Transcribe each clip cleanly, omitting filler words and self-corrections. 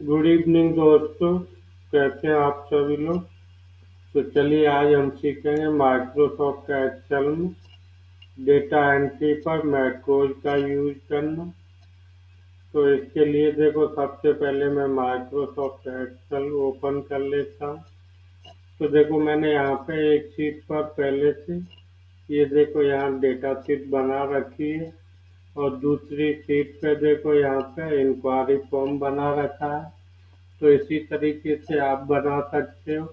Good evening दोस्तों। कैसे हैं आप सभी लोग। तो चलिए आज हम सीखेंगे माइक्रोसॉफ्ट एक्सेल में डेटा एंट्री पर मैक्रोज का यूज करना। तो इसके लिए देखो सबसे पहले मैं माइक्रोसॉफ्ट एक्सेल ओपन कर लेता हूँ। तो देखो मैंने यहाँ पे एक शीट पर पहले से ये देखो यहाँ डेटा शीट बना रखी है और दूसरी शीट पे देखो यहाँ पे इंक्वायरी फॉर्म बना रखा है। तो इसी तरीके से आप बना सकते हो।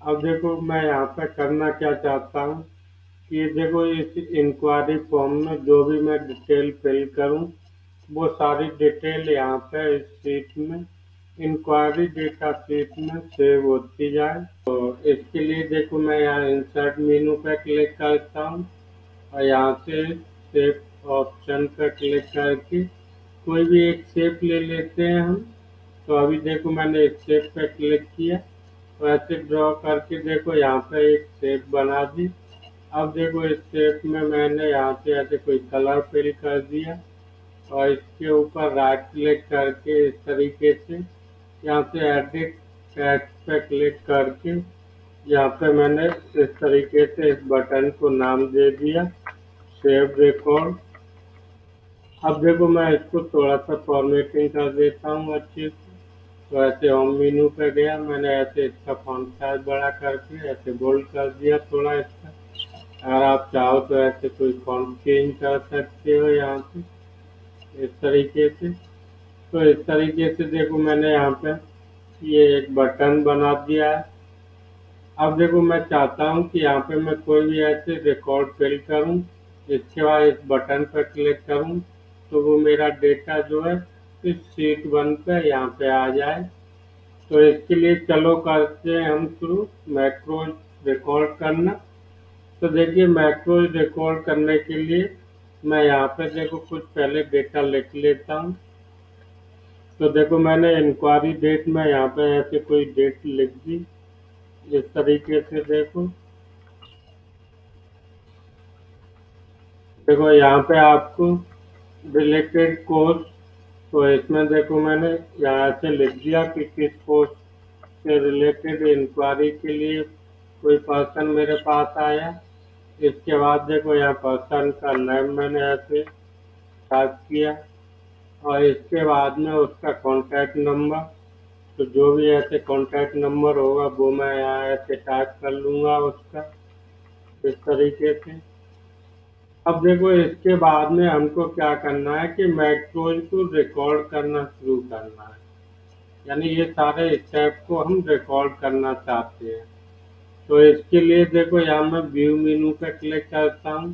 अब देखो मैं यहाँ पे करना क्या चाहता हूँ कि ये देखो इस इंक्वायरी फॉर्म में जो भी मैं डिटेल फिल करूँ वो सारी डिटेल यहाँ पे इस शीट में इंक्वायरी डेटा शीट में सेव होती जाए। तो इसके लिए देखो मैं यहाँ इंसर्ट मेनू पे क्लिक करता हूँ और यहाँ से शेप ऑप्शन पे क्लिक करके कोई भी एक शेप ले लेते हैं हम। तो अभी देखो मैंने इस शेप पे क्लिक किया तो ऐसे ड्रॉ करके देखो यहाँ पे एक शेप बना दी। अब देखो इस शेप में मैंने यहाँ से ऐसे कोई कलर फिल कर दिया और इसके ऊपर राइट क्लिक करके इस तरीके से यहाँ से एडिट टेक्स्ट पे क्लिक करके यहाँ पे मैंने इस तरीके से इस बटन को नाम दे दिया सेव रिकॉर्ड। अब देखो मैं इसको थोड़ा सा फॉर्मेटिंग कर देता हूँ अच्छे से। तो ऐसे होम मेनू पे गया मैंने ऐसे इसका फॉन्ट साइज बड़ा करके ऐसे बोल्ड कर दिया थोड़ा इसका। अगर आप चाहो तो ऐसे कोई फॉन्ट चेंज कर सकते हो यहाँ पे इस तरीके से। तो इस तरीके से देखो मैंने यहाँ पे ये एक बटन बना दिया है। अब देखो मैं चाहता हूँ कि यहाँ पे मैं कोई भी ऐसे रिकॉर्ड फिल करूँ इसके बाद इस बटन पर क्लिक करूँ तो वो मेरा डेटा जो है इस शीट 1 पे यहाँ पे आ जाए। तो इसके लिए चलो करते हैं हम शुरू मैक्रोज रिकॉर्ड करना। तो देखिए मैक्रोज रिकॉर्ड करने के लिए मैं यहाँ पे देखो कुछ पहले डेटा लिख लेता हूँ। तो देखो मैंने इंक्वायरी डेट में यहाँ पे ऐसे कोई डेट लिख दी इस तरीके से। देखो देखो यहाँ पे आपको रिलेटेड कोर्स तो इसमें देखो मैंने यहाँ से लिख दिया कि किस कोर्स से रिलेटेड इंक्वायरी के लिए कोई पर्सन मेरे पास आया। इसके बाद देखो यहाँ पर्सन का नाम मैंने ऐसे टाइप किया और इसके बाद में उसका कॉन्टैक्ट नंबर। तो जो भी ऐसे कॉन्टैक्ट नंबर होगा वो मैं यहाँ ऐसे टाइप कर लूँगा उसका इस तरीके से। अब देखो इसके बाद में हमको क्या करना है कि मैक्रोज को रिकॉर्ड करना शुरू करना है। यानी ये सारे स्टेप को हम रिकॉर्ड करना चाहते हैं। तो इसके लिए देखो यहाँ मैं व्यू मेनू पे क्लिक करता हूँ।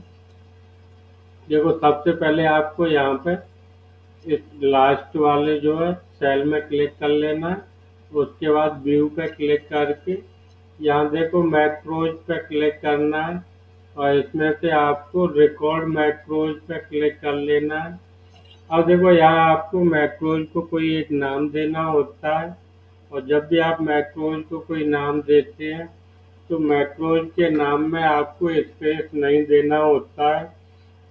देखो सबसे पहले आपको यहाँ पे इस लास्ट वाले जो है सेल में क्लिक कर लेना है। उसके बाद व्यू पे क्लिक करके यहाँ देखो मैक्रोज पे क्लिक करना है और इसमें से आपको रिकॉर्ड मैक्रोज पे क्लिक कर लेना है। अब देखो यहाँ आपको मैक्रोज को कोई एक नाम देना होता है और जब भी आप मैक्रोज को कोई नाम देते हैं तो मैक्रोज के नाम में आपको स्पेस नहीं देना होता है।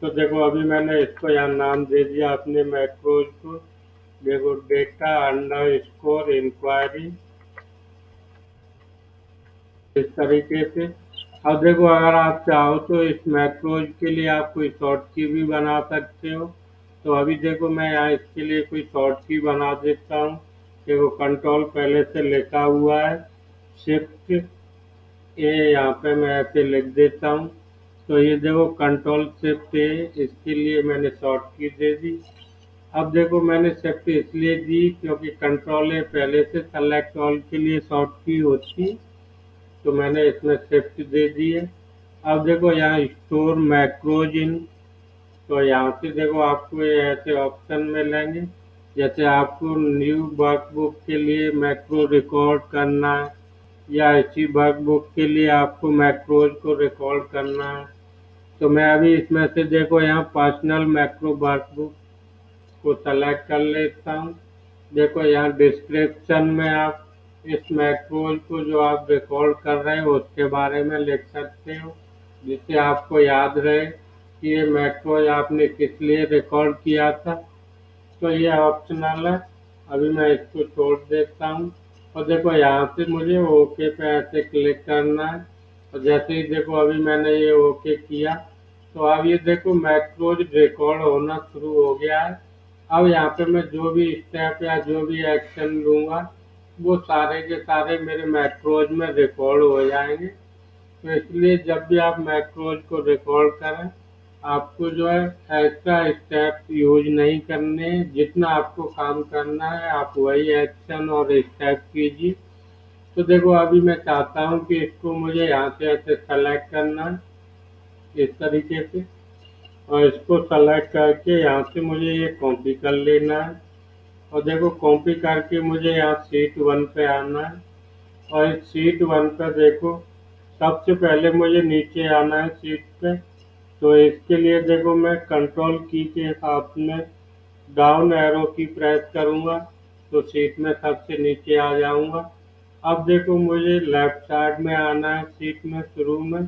तो देखो अभी मैंने इसको यहाँ नाम दे दिया अपने मैक्रोज को। देखो डेटा अंडर स्कोर इंक्वायरी इस तरीके से। अब देखो अगर आप चाहो तो इस मैक्रोज के लिए आप कोई शॉर्ट की भी बना सकते हो। तो अभी देखो मैं यहाँ इसके लिए कोई शॉर्ट की बना देता हूँ। देखो कंट्रोल पहले से लिखा हुआ है शिफ्ट ए यहाँ पे मैं ऐसे लिख देता हूँ। तो ये देखो कंट्रोल शिफ्ट ए इसके लिए मैंने शॉर्ट की दे दी। अब देखो मैंने शिफ्ट इसलिए दी क्योंकि कंट्रोल ए पहले से सेलेक्ट ऑल के लिए शॉर्ट की होती। तो मैंने इसमें शिफ्ट दे दी है। अब देखो यहाँ स्टोर मैक्रोज इन। तो यहाँ से देखो आपको ये ऐसे ऑप्शन मिलेंगे जैसे आपको न्यू वर्कबुक के लिए मैक्रो रिकॉर्ड करना है या इसी वर्कबुक के लिए आपको मैक्रोज को रिकॉर्ड करना है। तो मैं अभी इसमें से देखो यहाँ पर्सनल मैक्रो वर्कबुक को सेलेक्ट कर लेता हूँ। देखो यहाँ डिस्क्रिप्शन में आप इस मैक्रोज को जो आप रिकॉर्ड कर रहे हो उसके बारे में लिख सकते हो जिससे आपको याद रहे कि ये मैक्रोज आपने किस लिए रिकॉर्ड किया था। तो ये ऑप्शनल है। अभी मैं इसको छोड़ देता हूँ और देखो यहाँ से मुझे ओके पे ऐसे क्लिक करना है। और जैसे ही देखो अभी मैंने ये ओके किया तो अब ये देखो मैक्रोज रिकॉर्ड होना शुरू हो गया है। अब यहाँ पे मैं जो भी स्टेप या जो भी एक्शन लूँगा वो सारे के सारे मेरे मैक्रोज में रिकॉर्ड हो जाएंगे। तो इसलिए जब भी आप मैक्रोज को रिकॉर्ड करें आपको जो है एक्स्ट्रा स्टेप यूज नहीं करने हैं। जितना आपको काम करना है आप वही एक्शन और स्टेप कीजिए। तो देखो अभी मैं चाहता हूँ कि इसको मुझे यहाँ से ऐसे सेलेक्ट करना है इस तरीके से और इसको सेलेक्ट करके यहाँ से मुझे ये कॉपी कर लेना है। और देखो कॉपी करके मुझे यहाँ शीट 1 पे आना है और इस शीट 1 पे देखो सबसे पहले मुझे नीचे आना है शीट पे। तो इसके लिए देखो मैं कंट्रोल की के साथ में डाउन एरो की प्रेस करूंगा तो शीट में सबसे नीचे आ जाऊंगा। अब देखो मुझे लेफ्ट साइड में आना है शीट में शुरू में।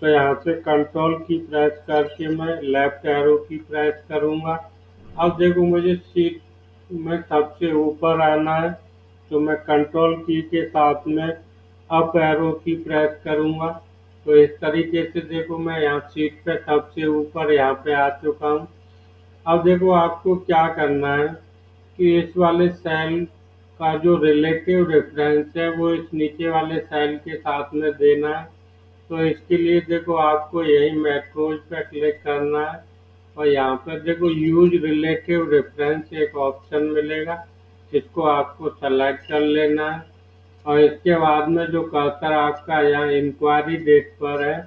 तो यहाँ से कंट्रोल की प्रेस करके मैं लेफ्ट एरो की प्रेस करूंगा। अब देखो मुझे शीट में सबसे ऊपर आना है तो मैं कंट्रोल की के साथ में अप एरो की प्रेस करूंगा। तो इस तरीके से देखो मैं यहाँ शीट पे सबसे ऊपर यहाँ पे आ चुका हूँ। अब देखो आपको क्या करना है कि इस वाले सेल का जो रिलेटिव रेफरेंस है वो इस नीचे वाले सेल के साथ में देना है। तो इसके लिए देखो आपको यही मैक्रोज पे क्लिक करना है और यहाँ पर देखो यूज रिलेटिव रेफरेंस एक ऑप्शन मिलेगा। इसको आपको सेलेक्ट कर लेना है और इसके बाद में जो कर्सर आपका यहाँ इंक्वायरी डेट पर है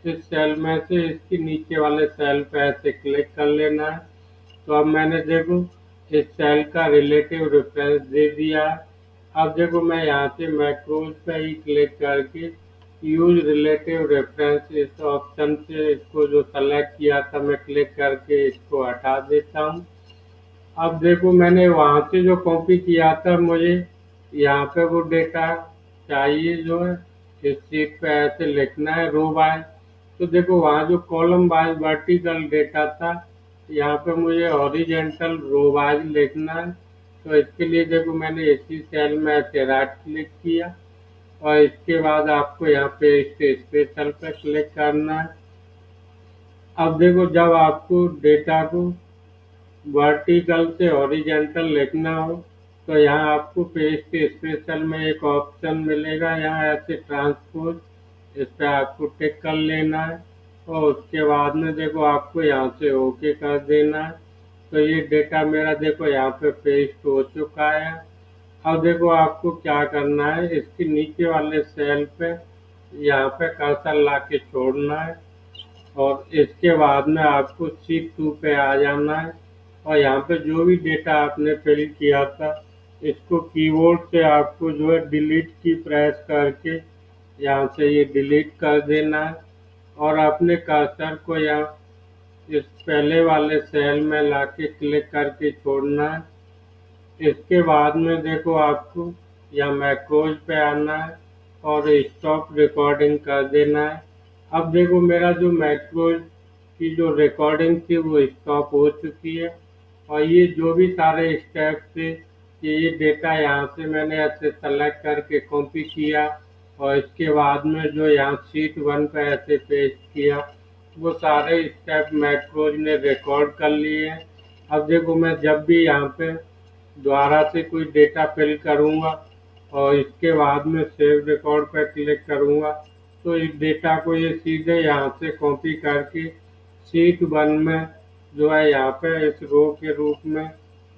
इस सेल में से इसके नीचे वाले सेल पे ऐसे क्लिक कर लेना है। तो अब मैंने देखो इस सेल का रिलेटिव रेफरेंस दे दिया है। अब देखो मैं यहाँ से मैक्रोज पे ही क्लिक करके यूज रिलेटिव रेफरेंस इस ऑप्शन से इसको जो सेलेक्ट किया था मैं क्लिक करके इसको हटा देता हूँ। अब देखो मैंने वहाँ से जो कॉपी किया था मुझे यहाँ पे वो डेटा चाहिए जो है इस शीट पे ऐसे लिखना है रो वाइज। तो देखो वहाँ जो कॉलम वाइज वर्टिकल डेटा था यहाँ पे मुझे हॉरिजेंटल रो वाइज लिखना है। तो इसके लिए देखो मैंने इसी सेल में ऐसे राइट क्लिक किया और इसके बाद आपको यहाँ पे इस स्पेशल पे क्लिक करना है। अब देखो जब आपको डेटा को वर्टिकल से हॉरिजेंटल लिखना हो तो यहाँ आपको पेज के स्पेशल में एक ऑप्शन मिलेगा यहाँ ऐसे ट्रांसपोज। इस पे आपको टिक कर लेना है और उसके बाद में देखो आपको यहाँ से ओके कर देना है। तो ये डेटा मेरा देखो यहाँ पे पेस्ट हो चुका है। अब देखो आपको क्या करना है इसके नीचे वाले सेल पे यहाँ पे कर्सर ला के छोड़ना है और इसके बाद में आपको शीट 2 पे आ जाना है और यहाँ पे जो भी डेटा आपने फिल किया था इसको कीबोर्ड से आपको जो है डिलीट की प्रेस करके यहाँ से ये डिलीट कर देना है और अपने कर्सर को यहाँ इस पहले वाले सेल में लाके क्लिक करके छोड़ना है। इसके बाद में देखो आपको यहाँ मैक्रोज पे आना है और स्टॉप रिकॉर्डिंग कर देना है। अब देखो मेरा जो मैक्रोज की जो रिकॉर्डिंग थी वो स्टॉप हो चुकी है और ये जो भी सारे स्टेप थे कि ये डेटा यहाँ से मैंने ऐसे सेलेक्ट करके कॉपी किया और इसके बाद में जो यहाँ शीट 1 पे ऐसे पेस्ट किया वो सारे स्टेप मैक्रोज ने रिकॉर्ड कर लिए हैं। अब देखो मैं जब भी यहाँ पे दोबारा से कोई डेटा फिल करूँगा और इसके बाद में सेव रिकॉर्ड पर क्लिक करूँगा तो इस डेटा को ये सीधे यहाँ से कॉपी करके शीट 1 में जो है यहाँ पे इस रो के रूप में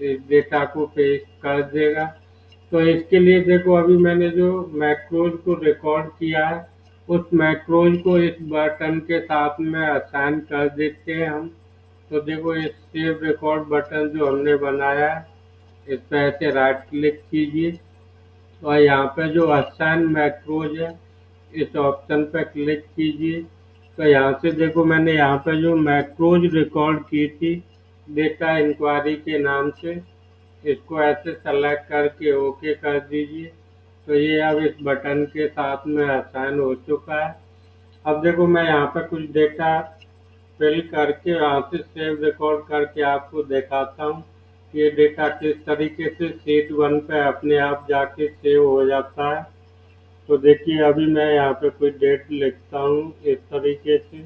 इस डेटा को पेस्ट कर देगा। तो इसके लिए देखो अभी मैंने जो मैक्रोज को रिकॉर्ड किया है उस मैक्रोज को इस बटन के साथ में असाइन कर देते हैं हम। तो देखो इस सेव रिकॉर्ड बटन जो हमने बनाया है इस पर ऐसे राइट क्लिक कीजिए और यहाँ पे जो असाइन मैक्रोज है इस ऑप्शन पर क्लिक कीजिए। तो यहाँ से देखो मैंने यहाँ पे जो मैक्रोज रिकॉर्ड की थी डेटा इंक्वायरी के नाम से इसको ऐसे सेलेक्ट करके ओके कर दीजिए। तो ये अब इस बटन के साथ में असाइन हो चुका है। अब देखो मैं यहाँ पे कुछ डेटा फिल करके यहाँ से सेव रिकॉर्ड करके आपको दिखाता हूँ। ये डेटा किस तरीके से शीट 1 पे अपने आप जाके सेव हो जाता है। तो देखिए अभी मैं यहाँ पे कोई डेट लिखता हूँ इस तरीके से।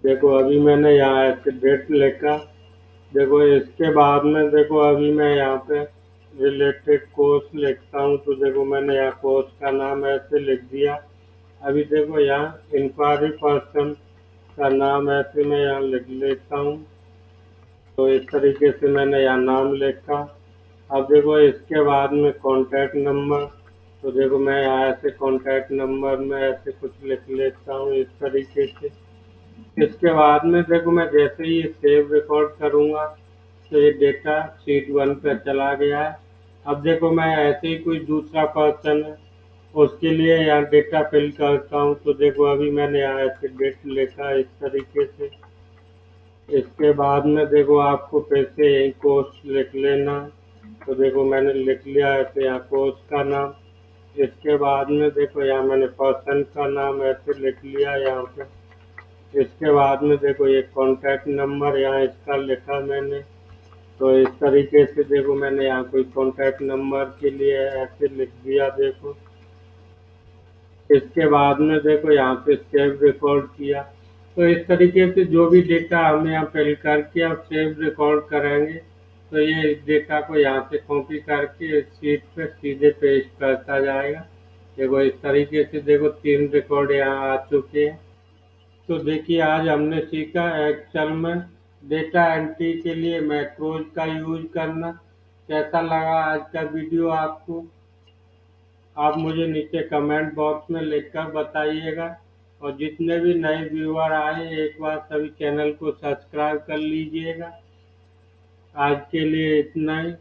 देखो अभी मैंने यहाँ ऐसे डेट लिखा। देखो इसके बाद में देखो अभी मैं यहाँ पे रिलेटेड कोर्स लिखता हूँ। तो देखो मैंने यहाँ कोर्स का नाम ऐसे लिख दिया। अभी देखो यहाँ इंक्वायरी पर्सन का नाम ऐसे मैं यहाँ लिख लेता हूँ। तो इस तरीके से मैंने यहाँ नाम लिखा। अब देखो इसके बाद में कॉन्टैक्ट नंबर। तो देखो मैं यहाँ ऐसे कॉन्टैक्ट नंबर में ऐसे कुछ लिख लेता हूँ इस तरीके से। इसके बाद में देखो मैं जैसे ही सेव रिकॉर्ड करूँगा तो ये डेटा शीट 1 पे चला गया है। अब देखो मैं ऐसे ही कोई दूसरा पर्सन है उसके लिए यहाँ डेटा फिल करता हूँ। तो देखो अभी मैंने यहाँ ऐसे डेट लिखा इस तरीके से। इसके बाद में देखो आपको फिर से यही कोर्स लिख लेना। तो देखो मैंने लिख लिया ऐसे यहाँ कोर्स का नाम। इसके बाद में देखो यहाँ मैंने पर्सन का नाम ऐसे लिख लिया यहाँ पे। इसके बाद में देखो ये कॉन्टैक्ट नंबर यहाँ इसका लिखा मैंने। तो इस तरीके से देखो मैंने यहाँ कोई कॉन्टैक्ट नंबर के लिए ऐसे लिख दिया देखो। इसके बाद में देखो यहाँ पे सेव रिकॉर्ड किया। तो इस तरीके से जो भी डेटा हम यहाँ फिल करके अब सेव रिकॉर्ड करेंगे तो ये इस डेटा को यहाँ से कॉपी करके शीट पे सीधे पेस्ट करता जाएगा। देखो इस तरीके से देखो 3 रिकॉर्ड यहाँ आ चुके हैं। तो देखिए आज हमने सीखा एक्सेल में डेटा एंट्री के लिए मैक्रोज का यूज करना। कैसा लगा आज का वीडियो आपको? आप मुझे नीचे कमेंट बॉक्स में लिखकर बताइएगा। और जितने भी नए व्यूअर आए एक बार सभी चैनल को सब्सक्राइब कर लीजिएगा। आज के लिए इतना ही।